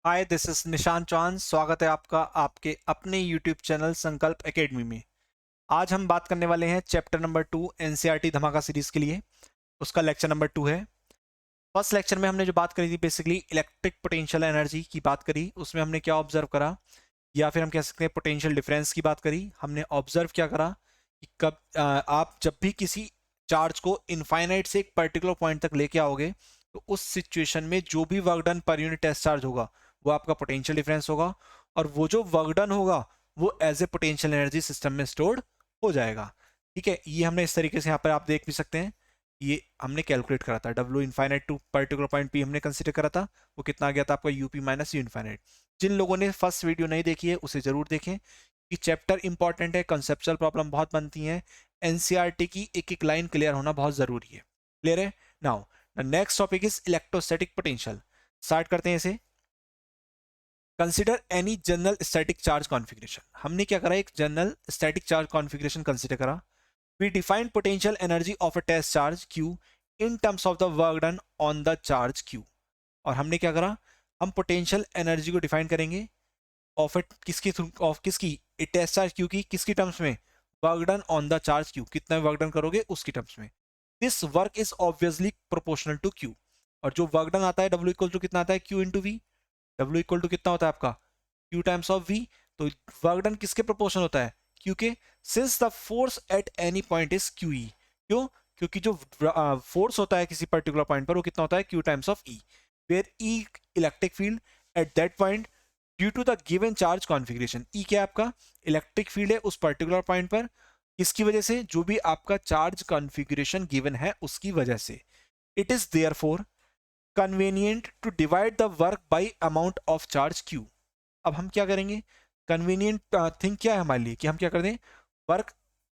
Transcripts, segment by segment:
Hi, this is निशान चौहान। स्वागत है आपका आपके अपने यूट्यूब चैनल संकल्प एकेडमी में। आज हम बात करने वाले हैं चैप्टर नंबर 2 एनसीईआरटी धमाका सीरीज के लिए। उसका लेक्चर नंबर 2 है। फर्स्ट लेक्चर में हमने जो बात करी थी बेसिकली इलेक्ट्रिक पोटेंशियल एनर्जी की बात करी। उसमें हमने क्या ऑब्जर्व करा, या फिर हम कह सकते हैं पोटेंशियल डिफरेंस की बात करी। हमने ऑब्जर्व क्या करा कि कब आप जब भी किसी चार्ज को इनफाइनाइट से एक पर्टिकुलर पॉइंट तक लेके आओगे तो उस सिचुएशन में जो भी work done per unit test charge होगा वो आपका पोटेंशियल डिफरेंस होगा, और वो जो वर्क डन होगा वो as a potential energy system में स्टोर्ड हो जाएगा। ठीक है, ये हमने इस तरीके से यहाँ पर आप देख भी सकते हैं। ये हमने कैलकुलेट करा था, W infinite to particular point P हमने कंसिडर करा था। वो कितना आ गया था आपका यूपी माइनस यू इनफाइनाइट। जिन लोगों ने फर्स्ट वीडियो नहीं देखी है उसे जरूर देखें कि चैप्टर इंपॉर्टेंट है, कंसेप्चुअल प्रॉब्लम बहुत बनती हैं। एनसीईआरटी की एक एक लाइन क्लियर होना बहुत जरूरी है। क्लियर है? Now the next topic is electrostatic potential. Start करते हैं इसे। Consider any general static charge configuration. हमने क्या करा, एक general static charge configuration consider करा। We define potential energy of a test charge Q in terms of the work done on the charge Q। और हमने क्या करा, हम पोटेंशियल एनर्जी को डिफाइन करेंगे ऑफ इट किसकी थ्रू, ऑफ किसकी, टेस्ट चार्ज Q की किसकी टर्म्स में, work done on the charge Q, कितना वर्क डन करोगे उसकी टर्म्स में। This work is obviously proportional to Q। और जो वर्क डन आता है W इक्वल टू कितना आता है, Q into V। W equal to कितना होता है आपका, Q टाइम्स ऑफ V। तो वर्क डन किसके प्रोपोर्शनल होता है, Q के। Since the force at any point is QE। क्यों? क्योंकि जो फोर्स होता है किसी पर्टिकुलर पॉइंट पर वो कितना होता है, Q times of E। Where E electric field at that point due to the given charge configuration. E क्या है आपका, इलेक्ट्रिक फील्ड है उस पर्टिकुलर पॉइंट पर, किसकी वजह से, जो भी आपका चार्ज कॉन्फ़िगरेशन गिवन है उसकी वजह से। It is therefore convenient to divide the work by amount of charge Q। अब हम क्या करेंगे, कन्वीनियंट थिंग क्या है हमारे लिए कि हम क्या कर दें, वर्क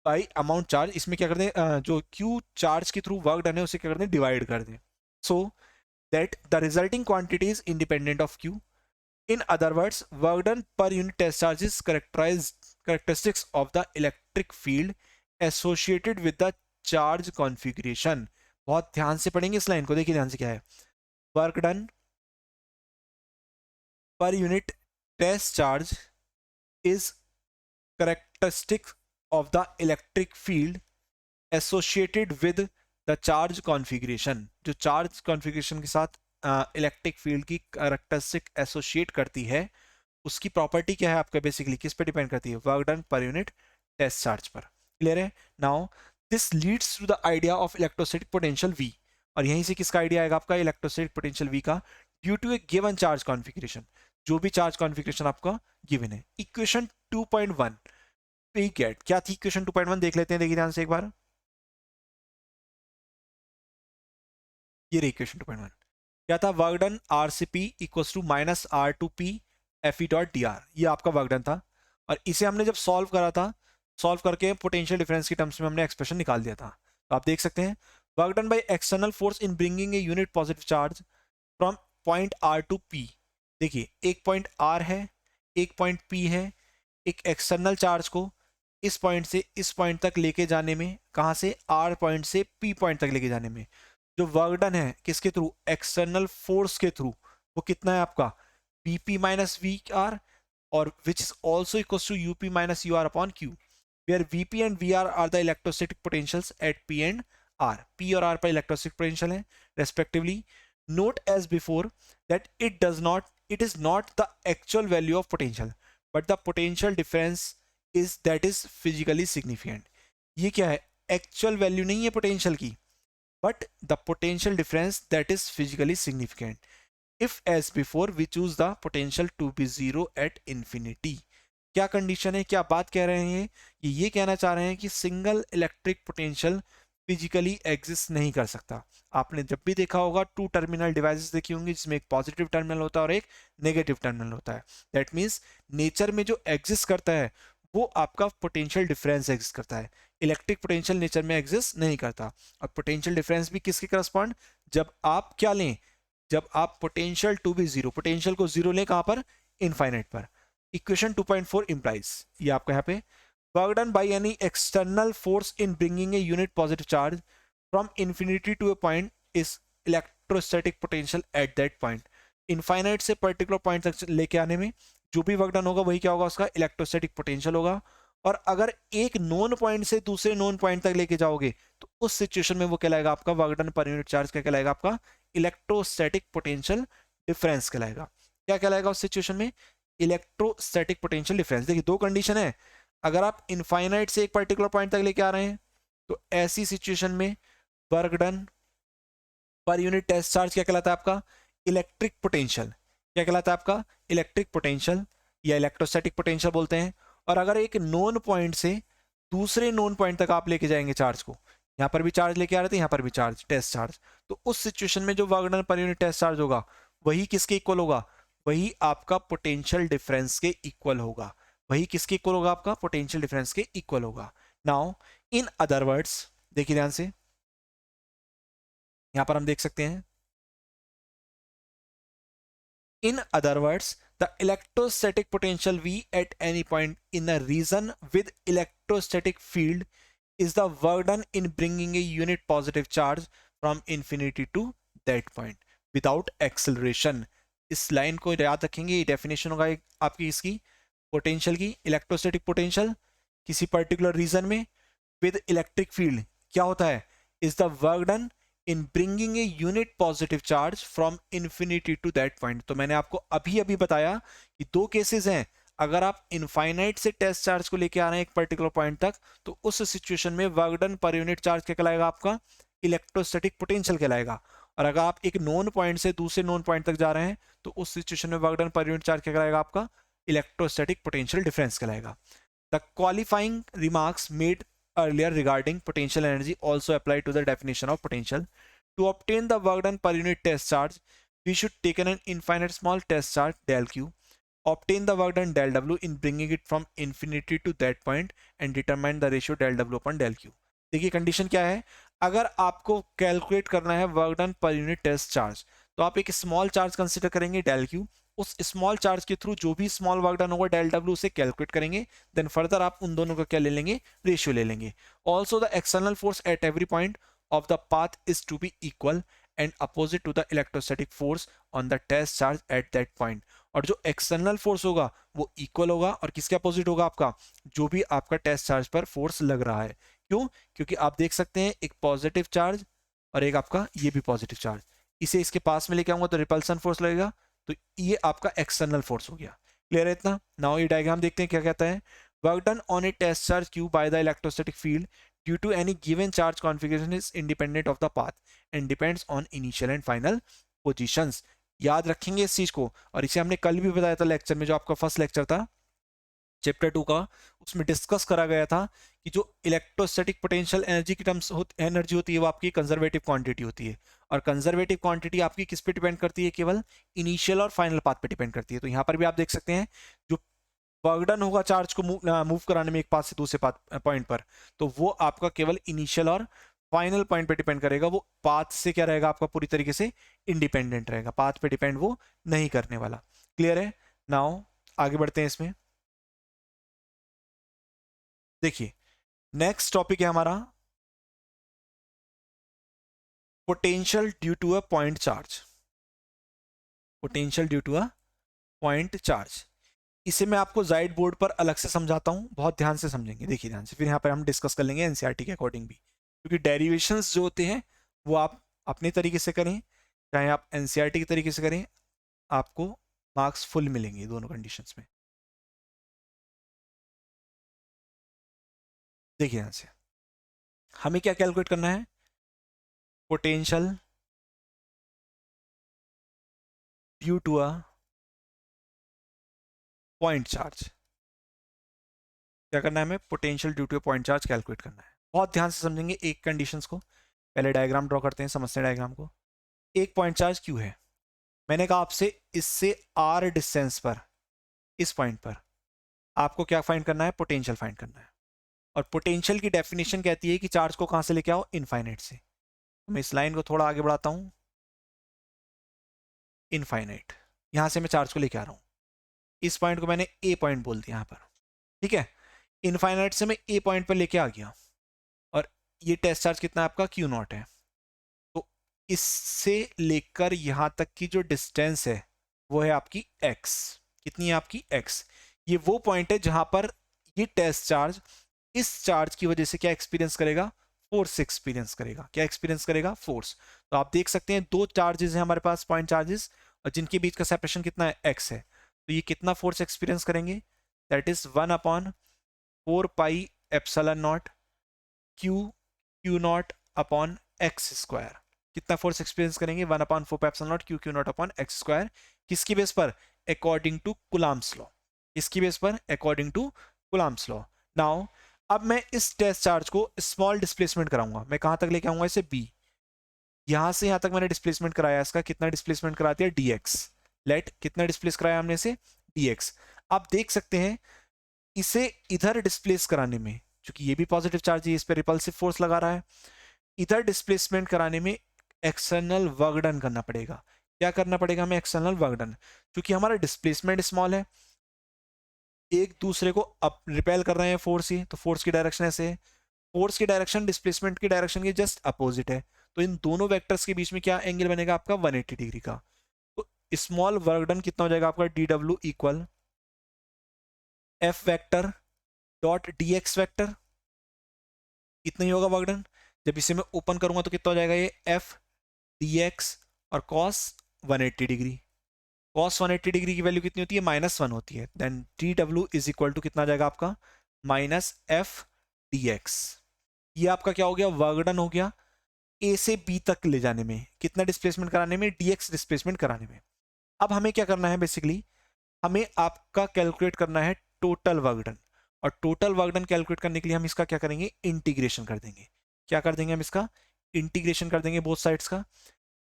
बाई अमाउंट चार्ज, इसमें क्या कर दें, जो Q चार्ज के थ्रू वर्क डन है उसे क्या कर दें, डिवाइड कर दें, so that the resulting quantity is independent of Q। In other words, work done per unit test charge is characteristics of the electric field associated with the charge configuration. बहुत ध्यान से पढ़ेंगे इस लाइन को, देखिए ध्यान से क्या है। Work done per unit test charge is characteristic of the electric field associated with the charge configuration। जो चार्ज कॉन्फ़िगरेशन के साथ इलेक्ट्रिक फील्ड की कैरेक्टरिस्टिक एसोसिएट करती है उसकी प्रॉपर्टी क्या है आपका, बेसिकली किस पे डिपेंड करती है, work done per unit test charge पर। क्लियर है? Now this leads to the idea of electrostatic potential V। और यहीं से किसका आइडिया आएगा आपका, इलेक्ट्रोस्टैटिक पोटेंशियल V का, due to a given charge configuration, जो भी चार्ज कॉन्फ़िगरेशन आपका गिवन है। इक्वेशन 2.1 पे गेट क्या थी, इक्वेशन 2.1 देख लेते हैं, देखिए ध्यान से एक बार। ये रही इक्वेशन 2.1। क्या था, work done RCP equals to minus R2P FE dot DR। ये आपका वर्क डन था, और इसे हमने जब सॉल्व करा था, सॉल्व करके पोटेंशियल डिफरेंस की टर्म्स में हमने एक्सप्रेशन निकाल दिया था। तो आप देख सकते हैं, work done by external force in bringing a unit positive charge from point R to P। देखिए एक पॉइंट R है, एक पॉइंट P है। एक एक्सटर्नल चार्ज को इस पॉइंट से इस पॉइंट तक लेके जाने में, कहां से, R पॉइंट से P पॉइंट तक लेके जाने में जो वर्क डन है किसके थ्रू, एक्सटर्नल फोर्स के थ्रू, वो कितना है आपका, Bp माइनस वी आर, और which is also equal to UP minus U R upon Q, where Vp and Vr are the electrostatic potentials at P and R। P और R पर electrostatic potential है respectively. Note as before that it is not the actual value of potential but the potential difference is that is physically significant. ये क्या है, actual value नहीं है potential की, but the potential difference that is physically significant if as before we choose the potential to be zero at infinity। क्या condition है, क्या बात कह रहे हैं, ये कहना चाह रहे हैं कि single electric potential physically exist नहीं कर सकता। आपने जब भी देखा होगा टू टर्मिनल डिवाइसेस देखी होंगी जिसमें एक पॉजिटिव टर्मिनल होता है और एक नेगेटिव टर्मिनल होता है। दैट मीन्स नेचर में जो एग्जिस्ट करता है वो आपका पोटेंशियल डिफरेंस एग्जिस्ट करता है, इलेक्ट्रिक पोटेंशियल नेचर में एग्जिस्ट नहीं करता। और पोटेंशियल डिफरेंस भी किसके करस्पॉन्ड, जब आप क्या लें, जब आप potential to be zero, potential को जीरो लें कहां पर, इनफाइनाइट पर। इक्वेशन 2.4 implies, ये आपका यहाँ पे, work done by any external force in bringing a unit positive charge from infinity to a point is electrostatic potential at that point. Infinite से पर्टिकुलर पॉइंट तक लेके आने में जो भी वर्क डन होगा वही क्या होगा, उसका इलेक्ट्रोस्टैटिक पोटेंशियल होगा। और अगर एक नोन पॉइंट से दूसरे नोन पॉइंट तक लेके जाओगे तो उस सिचुएशन में वो कहलाएगा आपका work done per unit charge, क्या कहलाएगा आपका इलेक्ट्रोस्टैटिक पोटेंशियल डिफरेंस कहलाएगा। क्या कहलाएगा उस सिचुएशन में, इलेक्ट्रोस्टैटिक पोटेंशियल डिफरेंस। देखिए दो कंडीशन है, अगर आप इनफाइनाइट से एक पर्टिकुलर पॉइंट तक लेके आ रहे हैं तो ऐसी सिचुएशन में work done per unit test charge क्या कहलाता है आपका इलेक्ट्रिक पोटेंशियल, क्या कहलाता है आपका इलेक्ट्रिक पोटेंशियल या इलेक्ट्रोस्टैटिक पोटेंशियल बोलते हैं। और अगर एक नोन पॉइंट से दूसरे नोन पॉइंट तक आप लेके जाएंगे चार्ज को, यहां पर भी चार्ज लेके आ रहे थे, यहां पर भी चार्ज टेस्ट चार्ज, तो उस सिचुएशन में जो work done per unit test charge होगा वही किसके इक्वल होगा, वही आपका पोटेंशियल डिफरेंस के इक्वल होगा, वही किसके इक्वल होगा, आपका पोटेंशियल डिफरेंस के इक्वल होगा। नाउ इन अदर वर्ड्स, देखिए ध्यान से, यहां पर हम देख सकते हैं, in other words the electrostatic potential V at any point in a region with electrostatic field is the work done in bringing a unit positive charge from infinity to that point without acceleration। इस line को याद रखेंगे, ये definition होगा आपकी इसकी potential की, electrostatic potential किसी पर्टिकुलर रीजन में विद इलेक्ट्रिक फील्ड क्या होता है, is the work done in bringing a unit positive charge from infinity to that point. तो मैंने आपको अभी अभी बताया कि दो केसेस हैं, अगर आप इनफाइनाइट से टेस्ट चार्ज को लेके आ रहे हैं एक पर्टिकुलर पॉइंट तक तो उस सिचुएशन में work done per unit charge क्या कहलाएगा, आपका इलेक्ट्रोस्टैटिक पोटेंशियल कहलाएगा। और अगर आप एक नोन पॉइंट से दूसरे नोन पॉइंट तक जा रहे हैं तो उस सिचुएशन में work done per unit charge क्या कहलाएगा, आपका इलेक्ट्रोस्टैटिक पोटेंशियल डिफरेंस कहलाएगा। The qualifying remarks made earlier regarding potential energy also apply to the definition of potential. To obtain the work done per unit test charge, we should take an infinite small test charge del q, obtain the work done del w in bringing it from infinity to that point and determine the ratio del w upon del q। देखिए condition क्या है, अगर आपको calculate करना है work done per unit test charge तो आप एक स्मॉल चार्ज कंसिडर करेंगे डेल क्यू, उस स्मॉल चार्ज के थ्रू जो भी स्मॉल वर्क डन होगा डेल डब्ल्यू उसे कैलकुलेट करेंगे, देन फर्दर आप उन दोनों का क्या ले लेंगे, रेशियो ले लेंगे। Also the external force at every point of the path is to be equal and opposite to the electrostatic force on the test charge at that point. और जो एक्सटर्नल फोर्स होगा वो इक्वल होगा और किसके opposite होगा, आपका जो भी आपका टेस्ट चार्ज पर फोर्स लग रहा है। क्यों, क्योंकि आप देख सकते हैं एक पॉजिटिव चार्ज और एक आपका ये भी पॉजिटिव चार्ज, इसे इसके पास में लेके आऊंगा तो रिपल्सन फोर्स लगेगा, तो ये आपका एक्सटर्नल फोर्स हो गया। क्लियर है इतना। नाउ ये डायग्राम देखते हैं क्या कहता है, work done on a test charge Q by the electrostatic field due to any given charge configuration is independent of the path and depends on initial and final positions. याद रखेंगे इस चीज को, और इसे हमने कल भी बताया था लेक्चर में, जो आपका फर्स्ट लेक्चर था चैप्टर 2 का, उसमें डिस्कस करा गया था कि जो इलेक्ट्रोस्टैटिक पोटेंशियल एनर्जी की टर्म्स एनर्जी होती है वो आपकी कंजर्वेटिव क्वांटिटी होती है, और कंजर्वेटिव क्वांटिटी आपकी किस पे डिपेंड करती है, केवल इनिशियल और फाइनल पाथ पे डिपेंड करती है। तो यहाँ पर भी आप देख सकते हैं जो वर्क डन होगा चार्ज को मूव कराने में एक पाथ से दूसरे पाथ पॉइंट पर, तो वो आपका केवल इनिशियल और फाइनल पॉइंट पे डिपेंड करेगा, वो पाथ से क्या रहेगा आपका पूरी तरीके से इंडिपेंडेंट रहेगा, पाथ पे डिपेंड वो नहीं करने वाला। क्लियर है। नाउ आगे बढ़ते हैं इसमें, देखिए नेक्स्ट टॉपिक है हमारा potential due to a point charge. Potential due to a point charge, इसे मैं आपको जाइड बोर्ड पर अलग से समझाता हूं, बहुत ध्यान से समझेंगे, देखिए ध्यान से, फिर यहाँ पर हम डिस्कस कर लेंगे एनसीईआरटी के अकॉर्डिंग भी, क्योंकि डेरिवेशंस जो होते हैं वो आप अपने तरीके से करें चाहे आप एनसीईआरटी के तरीके से करें, आपको मार्क्स फुल मिलेंगे दोनों कंडीशंस में। देखिए ध्यान से, हमें क्या कैलकुलेट करना है, potential due to a point charge, क्या करना है हमें, potential due to a point charge calculate करना है। बहुत ध्यान से समझेंगे एक कंडीशंस को, पहले डायग्राम ड्रॉ करते हैं, समझते हैं डायग्राम को। एक पॉइंट चार्ज क्यू है, मैंने कहा आपसे इससे आर डिस्टेंस पर, इस पॉइंट पर आपको क्या फाइंड करना है, पोटेंशियल फाइंड करना है। और पोटेंशियल की डेफिनेशन कहती है कि चार्ज को कहां से लेके आओ, इनफाइनाइट से। तो मैं इस लाइन को थोड़ा आगे बढ़ाता हूं, इनफाइनाइट, यहां से मैं चार्ज को लेके आ रहा हूं, इस पॉइंट को मैंने ए पॉइंट बोल दिया यहां पर, ठीक है। इनफाइनाइट से मैं ए पॉइंट पर लेके आ गया, और ये टेस्ट चार्ज कितना आपका Q0 है, तो इससे लेकर यहां तक की जो डिस्टेंस है वो है आपकी x। कितनी है आपकी x। ये वो पॉइंट है जहां पर ये टेस्ट चार्ज इस चार्ज की वजह से क्या एक्सपीरियंस करेगा, फोर्स एक्सपीरियंस करेगा। क्या एक्सपीरियंस करेगा, फोर्स। तो आप देख सकते हैं दो चार्जेस हैं हमारे पास, पॉइंट चार्जेस, और जिनके बीच का सेपरेशन कितना है, x है। तो ये कितना फोर्स एक्सपीरियंस करेंगे, that is 1/4 pi epsilon naught Q Q naught upon X square. कितना फोर्स एक्सपीरियंस करेंगे, 1/4 pi epsilon naught Q Q naught upon X square. किसकी बेस पर, अकॉर्डिंग टू कुलाम्स लॉ। किसकी बेस पर, according to Coulomb's law. Now अब मैं इस test charge को स्मॉल डिस्प्लेसमेंट कराऊंगा। मैं कहां तक लेके आऊंगा इसे, बी। यहां से यहां तक मैंने डिस्प्लेसमेंट कराया, इसका कितना डिस्प्लेसमेंट करा दिया, dx। लेट कितना डिस्प्लेस कराया हमने इसे, dx। आप देख सकते हैं इसे इधर डिस्प्लेस कराने में, क्योंकि ये भी पॉजिटिव चार्ज है, इस पर रिपल्सिव फोर्स लगा रहा है, इधर डिस्प्लेसमेंट कराने में एक्सटर्नल वर्क डन करना पड़ेगा। क्या करना पड़ेगा हमें, एक्सटर्नल वर्क डन। क्योंकि हमारा डिस्प्लेसमेंट स्मॉल है, एक दूसरे को अप रिपेल कर रहे हैं फोर्स ही, तो फोर्स की डायरेक्शन ऐसे है, फोर्स की डायरेक्शन डिस्प्लेसमेंट की डायरेक्शन के जस्ट अपोजिट है। तो इन दोनों वेक्टर्स के बीच में क्या एंगल बनेगा आपका, 180 डिग्री का। तो स्मॉल वर्क डन कितना हो जाएगा आपका, D W equal F vector dot D x vector. इतना ही होगा वर्क डन। जब इसे मैं ओपन करूंगा तो कितना हो जाएगा, ये एफ डी एक्स और कॉस 180 डिग्री। कॉस 180 डिग्री की वैल्यू कितनी होती है, -1 होती है। Then D W is equal to कितना आ जाएगा आपका, -f/dx। ये आपका क्या हो गया, वर्क डन हो गया ए से बी तक ले जाने में, कितना डिस्प्लेसमेंट कराने में, dx डिस्प्लेसमेंट कराने में। अब हमें क्या करना है, बेसिकली हमें आपका कैलकुलेट करना है टोटल वर्क डन। और टोटल वर्क डन कैलकुलेट करने के लिए हम इसका क्या करेंगे, इंटीग्रेशन कर देंगे। क्या कर देंगे हम इसका, इंटीग्रेशन कर देंगे बोथ साइड्स का।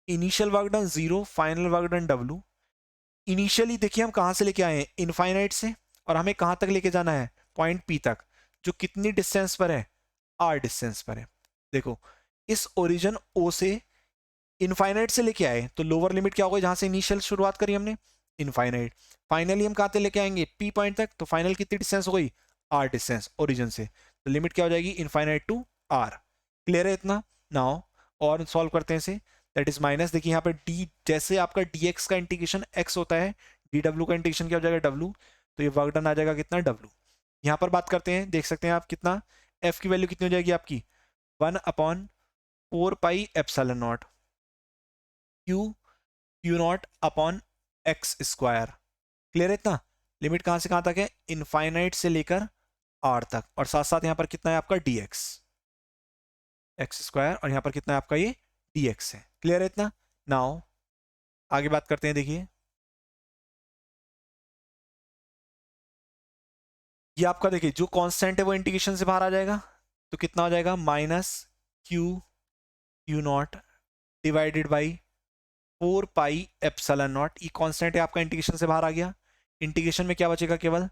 Initial work done 0, final work done W। Initially देखिए हम कहां से लेके आए हैं, इनफाइनाइट से, और हमें कहां तक लेके जाना है, पॉइंट P तक, जो कितनी डिस्टेंस पर है, R डिस्टेंस पर है। देखो इस ओरिजिन O से इनफाइनाइट से लेके आए, तो लोअर लिमिट क्या होगा, जहां से इनिशियल शुरुआत करी हमने, इनफाइनाइट। फाइनली हम कहां तक लेके आएंगे, P पॉइंट तक, तो फाइनल कितनी डिस्टेंस हो गई, R डिस्टेंस ओरिजिन से। तो लिमिट क्या हो जाएगी, इनफाइनाइट टू R। क्लियर है इतना। नाउ और सॉल्व करते हैं इसे, दैट इज माइनस, देखिए यहाँ पर d, जैसे आपका dx का इंटीग्रेशन x होता है, dw का इंटीग्रेशन क्या हो जाएगा, w। तो ये वर्क डन आ जाएगा कितना, w। यहाँ पर बात करते हैं, देख सकते हैं आप कितना, f की वैल्यू कितनी हो जाएगी आपकी, 1/4 pi epsilon naught Q Q naught upon X square. Clear है इतना। लिमिट कहां से कहां तक है, इनफाइनाइट से लेकर r तक, और साथ साथ यहां पर कितना है आपका dx, एक्स स्क्वायर, और यहां पर कितना है आपका ये dx है। क्लियर है इतना। नाउ आगे बात करते हैं, देखिए ये आपका, देखिए जो कांस्टेंट है वो इंटीग्रेशन से बाहर आ जाएगा, तो कितना हो जाएगा, -Q Q naught divided by 4 pi epsilon not. ये कांस्टेंट है आपका, इंटीग्रेशन से बाहर आ गया। इंटीग्रेशन में क्या बचेगा, केवल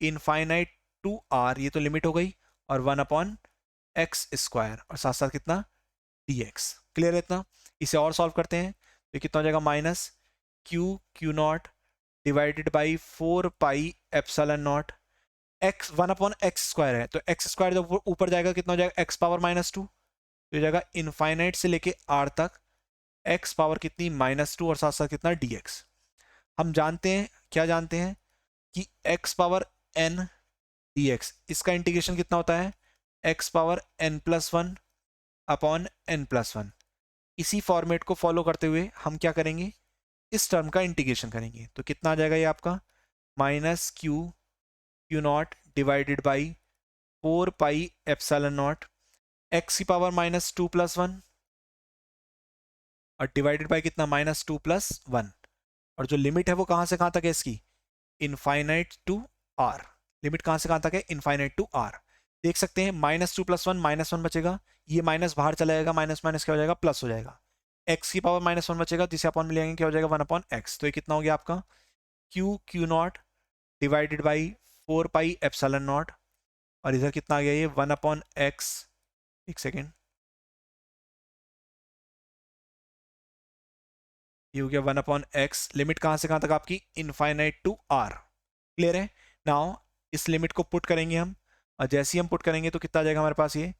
इनफाइनाइट टू r, ये तो लिमिट हो गई, और 1/x स्क्वायर, और साथ साथ कितना, dx। क्लियर है इतना। इसे और सॉल्व करते हैं, तो कितना हो जाएगा, -Q Q naught divided by 4 pi epsilon not x, 1/x square है, तो x स्क्वायर जब ऊपर जाएगा कितना हो जाएगा, x⁻²। तो हो जाएगा इनफाइनाइट से लेके r तक x पावर कितनी, -2, और साथ साथ कितना, dx। हम जानते हैं, क्या जानते हैं, कि x पावर n dx, इसका इंटीग्रेशन कितना होता है, x power n+1 upon n+1। इसी फॉर्मेट को फॉलो करते हुए हम क्या करेंगे, इस टर्म का इंटीग्रेशन करेंगे। तो कितना आ जाएगा ये आपका, -Q Q naught divided by 4 pi epsilon not x की पावर -2+1, और डिवाइडेड बाई कितना, -2+1। और जो लिमिट है वो कहां से कहां तक है इसकी, इनफाइनाइट टू आर। लिमिट कहां से कहां तक है, इनफाइनाइट टू आर। देख सकते हैं -2+1, -1 बचेगा, ये माइनस बाहर चला जाएगा, माइनस माइनस क्या हो जाएगा, प्लस हो जाएगा। एक्स की पावर -1 बचेगा, जिसे अपन में लेंगे क्या हो जाएगा, 1/x। तो ये कितना हो गया आपका, Q Q naught divided by 4 pi epsilon not, और इधर कितना आ गया, ये 1/x। एक सेकेंड, ये हो गया 1/x। लिमिट कहां से कहां तक आपकी, इनफाइनाइट टू आर। क्लियर है। नाउ इस लिमिट को पुट करेंगे हम, और जैसे ही हम पुट करेंगे तो कितना आ जाएगा हमारे पास, ये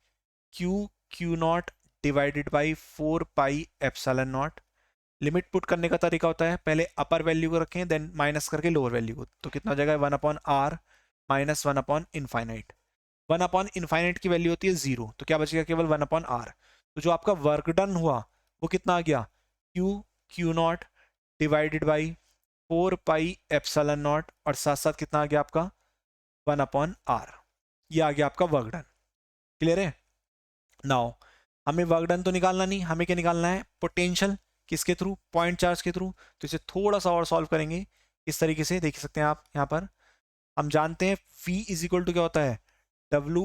Q Q naught divided by 4 pi epsilon not limit put करने का तरीका होता है पहले अपर वैल्यू को रखें देन माइनस करके लोअर वैल्यू को, तो कितना हो जाएगा 1/r माइनस 1/इनफाइनाइट। 1/इनफाइनाइट की वैल्यू होती है 0, तो क्या बचेगा केवल 1/r। तो जो आपका वर्क डन हुआ वो कितना आ गया, Q naught divided by 4 pi epsilon not, और साथ साथ कितना आ गया आपका 1/r। ये आ गया आपका वर्क डन। क्लियर है। नाउ हमें वर्क डन तो निकालना नहीं, हमें क्या निकालना है, पोटेंशियल। किसके थ्रू, पॉइंट चार्ज के थ्रू। तो इसे थोड़ा सा और सॉल्व करेंगे। इस तरीके से देख सकते हैं आप यहाँ पर, हम जानते हैं V इज इक्वल टू क्या होता है, W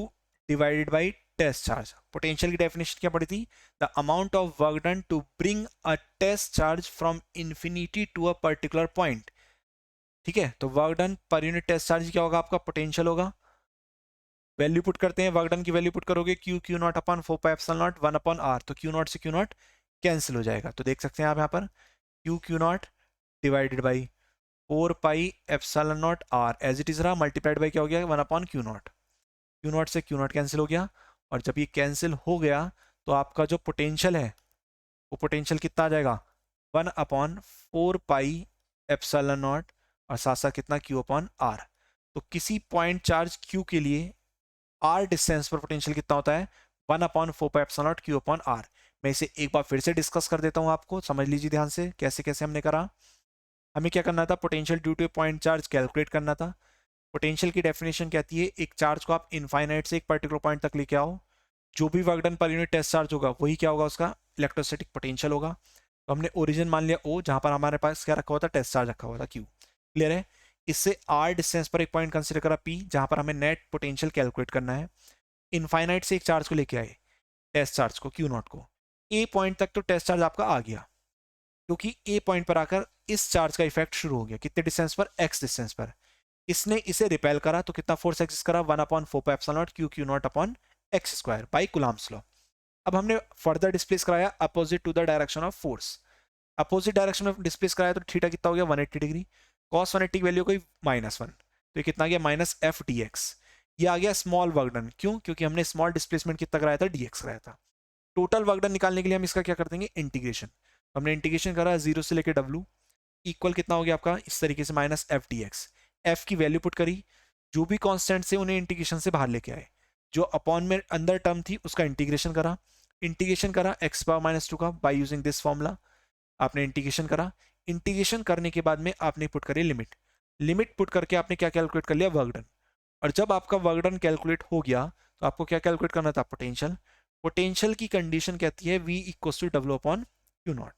divided by test charge. Potential की डेफिनेशन क्या पड़ी थी, the amount of work done to bring a test charge from infinity to a particular point. ठीक है, तो work done per unit test charge क्या होगा, आपका पोटेंशियल होगा। वैल्यू पुट करते हैं, वर्क डन की वैल्यू पुट करोगे Q naught upon 4 pi epsilon naught 1/r, तो क्यू नॉट से क्यू नॉट कैंसिल हो जाएगा। तो देख सकते हैं आप यहाँ पर Q naught divided by 4 pi epsilon naught r as it is रहा, मल्टीप्लाइड बाई क्या हो गया 1/क्यू नॉट। क्यू नॉट से क्यू नॉट कैंसिल हो गया, और जब ये कैंसिल हो गया तो आपका जो पोटेंशियल है वो पोटेंशियल कितना आ जाएगा 1/4 पाई एप्सिलॉन नॉट, और साथ साथ कितना Q/r। तो किसी पॉइंट चार्ज Q के लिए r डिस्टेंस पर पोटेंशियल कितना होता है 1/4 पाई एप्सिलॉन नॉट Q/r। मैं इसे एक बार फिर से डिस्कस कर देता हूं, आपको समझ लीजिए ध्यान से कैसे कैसे हमने करा। हमें क्या करना था, potential due two point charge calculate करना था। पोटेंशियल की डेफिनेशन कहती है एक चार्ज को आप इनफाइनाइट से एक पर्टिकुलर पॉइंट तक लेके आओ, जो भी work done per unit test charge होगा वही क्या होगा, उसका इलेक्ट्रोस्टैटिक पोटेंशियल होगा। तो हमने ओरिजिन मान लिया O, जहां पर हमारे पास क्या रखा हुआ था, टेस्ट चार्ज रखा हुआ था Q। क्लियर है। इससे r डिस्टेंस पर एक पॉइंट कंसीडर करा P, जहां पर हमें नेट पोटेंशियल कैलकुलेट करना है। इनफाइनाइट से एक चार्ज को लेके आए, टेस्ट चार्ज को Q0 को, A पॉइंट तक तो टेस्ट चार्ज आपका आ गया, क्योंकि A पॉइंट पर आकर इस चार्ज का इफेक्ट शुरू हो गया, कितने डिस्टेंस पर, x डिस्टेंस पर। इसने इसे रिपेल करा, तो कितना फोर्स एक्सिस्ट करा 1/4 pi epsilon naught Q0/x² by Coulomb's law. अब हमने फर्दर डिस्प्लेस कराया opposite to the direction of force. Opposite direction में डिस्प्लेस कराया तो थीटा कितना हो गया 180 डिग्री। कॉस 180 की वैल्यू कोई -1, तो ये कितना आ गया -f/dx। ये आ गया स्मॉल वर्क डन, क्यों, क्योंकि हमने स्मॉल डिस्प्लेसमेंट कितना कराया था, dx कराया था। टोटल वर्क डन निकालने के लिए हम इसका क्या कर देंगे, इंटीग्रेशन। हमने इंटीग्रेशन करा 0 से लेकर W इक्वल कितना हो गया आपका इस तरीके से -f/dx। f की वैल्यू पुट करी, जो भी कांस्टेंट से उन्हें इंटीग्रेशन से बाहर लेके आए, जो अपॉन में अंदर टर्म थी उसका इंटीग्रेशन करा। इंटीग्रेशन करा x⁻⁻2 का बाय यूजिंग दिस फॉर्मूला, आपने इंटीग्रेशन करा। इंटीग्रेशन करने के बाद में आपने पुट करी लिमिट। लिमिट पुट करके आपने क्या कैलकुलेट कर लिया, वर्क डन। और जब आपका वर्क डन कैलकुलेट हो गया तो आपको क्या कैलकुलेट करना था, पोटेंशियल। पोटेंशियल की कंडीशन कहती है V = W/Q0।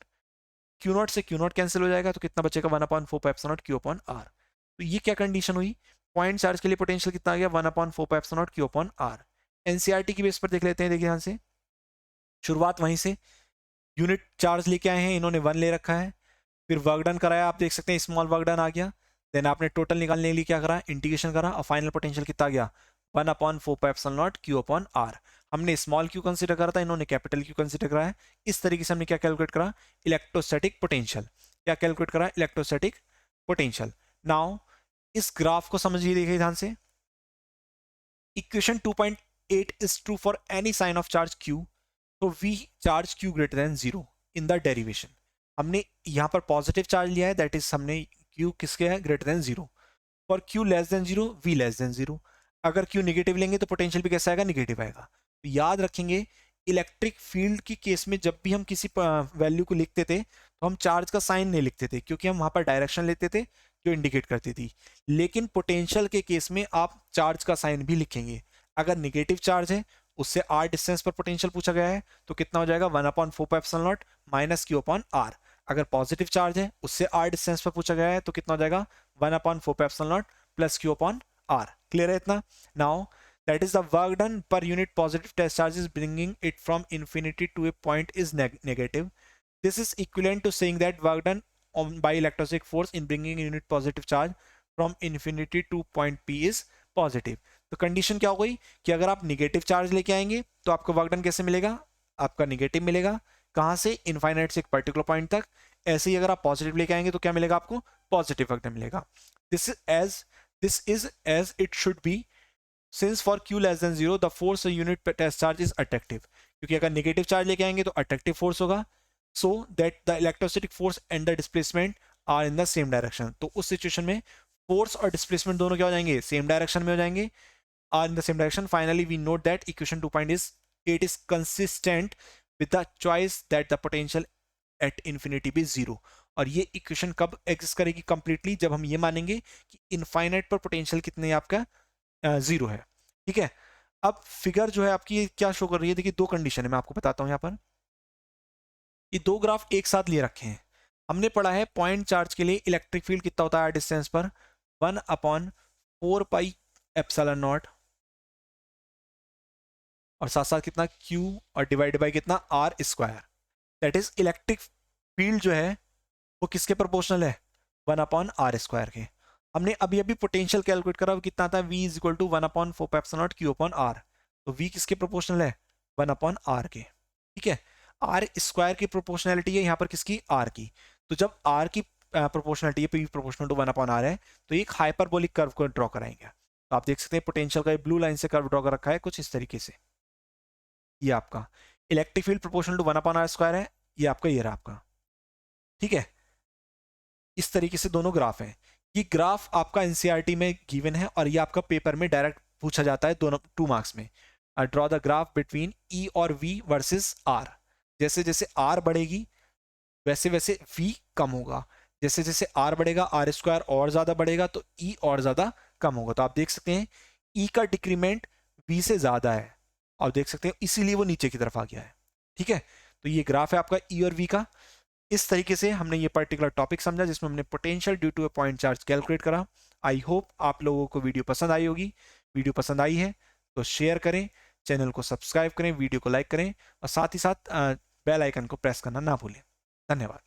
Q0 से Q0 कैंसिल हो जाएगा, तो कितना बचेगा 1/4 पाई एप्सिलॉन नॉट Q/r। तो ये क्या कंडीशन हुई, पॉइंट चार्ज के लिए पोटेंशियल कितना आ गया 1/4 pi epsilon not Q/r। NCERT की बेस पर देख लेते हैं, देखिए ध्यान से, शुरुआत वहीं से। यूनिट चार्ज लेके आए हैं इन्होंने 1 ले रखा है, फिर वर्क डन कराया, आप देख सकते हैं स्मॉल वर्क डन आ गया। देन आपने टोटल निकालने के लिए क्या करा, इंटीग्रेशन करा, और फाइनल पोटेंशियल कितना आ गया 1/4 पाई एप्सिलॉन नॉट Q/r। हमने स्मॉल क्यू कंसीडर करा था, इन्होंने कैपिटल क्यू कंसीडर करा है। इस तरीके से हमने क्या कैलकुलेट करा, इलेक्ट्रोस्टैटिक पोटेंशियल। क्या कैलकुलेट करा, इलेक्ट्रोस्टैटिक पोटेंशियल। नाउ इस ग्राफ को समझिए, देखिए ध्यान से। Equation 2.8 is true for any sign of charge Q, तो V charge Q greater than 0 in the derivation. हमने यहां पर पॉजिटिव चार्ज लिया है, दैट इज हमने Q किसके है, greater than 0। For Q less than 0 V less than 0। अगर Q निगेटिव लेंगे तो पोटेंशियल भी कैसा आएगा, निगेटिव आएगा। तो याद रखेंगे, इलेक्ट्रिक फील्ड की केस में जब भी हम किसी वैल्यू को लिखते थे तो हम चार्ज का साइन नहीं लिखते थे, क्योंकि हम वहां पर डायरेक्शन लेते थे जो इंडिकेट करती थी। लेकिन पोटेंशियल के केस में आप चार्ज का साइन भी लिखेंगे। अगर निगेटिव चार्ज है, उससे r डिस्टेंस पर पोटेंशियल पूछा गया है, तो कितना हो जाएगा 1/4 पाई एप्सिलॉन नॉट Q/r। अगर पॉजिटिव चार्ज है, उससे r डिस्टेंस पर पूछा गया है, तो कितना हो जाएगा 1/4 pi epsilon not Q/r। Clear है इतना। Now that is the work done per unit positive test charge is bringing it from infinity to a point is negative. This is equivalent to saying that work done by electrostatic force in bringing unit positive charge from infinity to point P is positive. तो condition क्या हो गई कि अगर आप negative charge लेके आएंगे तो आपको वर्क डन कैसे मिलेगा, आपका निगेटिव मिलेगा। कहां से, इनफाइनाइट से एक पर्टिकुलर पॉइंट तक। ऐसे ही अगर आप पॉजिटिव लेके आएंगे तो क्या मिलेगा, आपको पॉजिटिव वर्क डन मिलेगा। This is as it should be, since for Q less than 0 the force unit test charge is attractive. क्योंकि अगर नेगेटिव चार्ज लेके आएंगे तो अट्रैक्टिव फोर्स होगा, so that the electrostatic force and the displacement are in the same direction. तो उस situation में force और डिस्प्लेसमेंट दोनों क्या हो जाएंगे, सेम डायरेक्शन में हो जाएंगे, are in the same direction. Finally we note that equation 2 point is it is consistent with the choice that the potential at infinity be zero. और ये इक्वेशन कब एग्जिस्ट करेगी कंप्लीटली, जब हम ये मानेंगे कि इनफाइनाइट पर पोटेंशियल कितने आपका जीरो है। ठीक है, अब फिगर जो है आपकी क्या शो कर रही है, देखिए दो कंडीशन है, मैं आपको बताता हूं। यहाँ पर ये दो ग्राफ एक साथ लिए रखे हैं। हमने पढ़ा है पॉइंट चार्ज के लिए इलेक्ट्रिक फील्ड कितना होता है डिस्टेंस पर, 1/4πε0 और साथ साथ कितना Q और डिवाइड बाई कितना R square. That is electric field जो है वो किसके प्रोपोर्शनल है, 1/r² के। हमने अभी अभी पोटेंशियल कैलकुलेट करा, वो कितना था, V is equal to 1/4πε0 Q/r। तो V किसके प्रोपोर्शनल है, 1/r के। ठीक है, आर स्क्वायर की प्रोपोर्शनैलिटी है यहाँ पर किसकी, आर की। तो जब आर की प्रोपोर्शनैलिटी है, P प्रोपोर्शनल टू 1/r है, तो एक हाइपरबोलिक कर्व को ड्रॉ कराएंगे। तो आप देख सकते हैं पोटेंशियल का ब्लू लाइन से कर्व ड्रॉ कर रखा है कुछ इस तरीके से। ये आपका electric field proportional to 1/r² है, ये आपका ये रहा आपका। ठीक है, इस तरीके से दोनों ग्राफ हैं। ये ग्राफ आपका एनसीईआरटी में गिवन है और ये आपका पेपर में डायरेक्ट पूछा जाता है दोनों 2 मार्क्स में। ड्रॉ द ग्राफ बिटवीन ई और वी वर्सेस आर। जैसे जैसे आर बढ़ेगी वैसे वैसे वी कम होगा, जैसे जैसे आर बढ़ेगा आर स्क्वायर और ज्यादा बढ़ेगा तो ई और ज्यादा कम होगा। तो आप देख सकते हैं ई का डिक्रीमेंट वी से ज्यादा है, आप देख सकते हैं इसीलिए वो नीचे की तरफ आ गया है। ठीक है, तो ये ग्राफ है आपका ई और वी का। इस तरीके से हमने ये पर्टिकुलर टॉपिक समझा जिसमें हमने potential due to a point charge calculate करा। आई होप आप लोगों को वीडियो पसंद आई होगी। वीडियो पसंद आई है तो शेयर करें, चैनल को सब्सक्राइब करें, वीडियो को लाइक करें और साथ ही साथ बेल आइकन को प्रेस करना ना भूलें। धन्यवाद।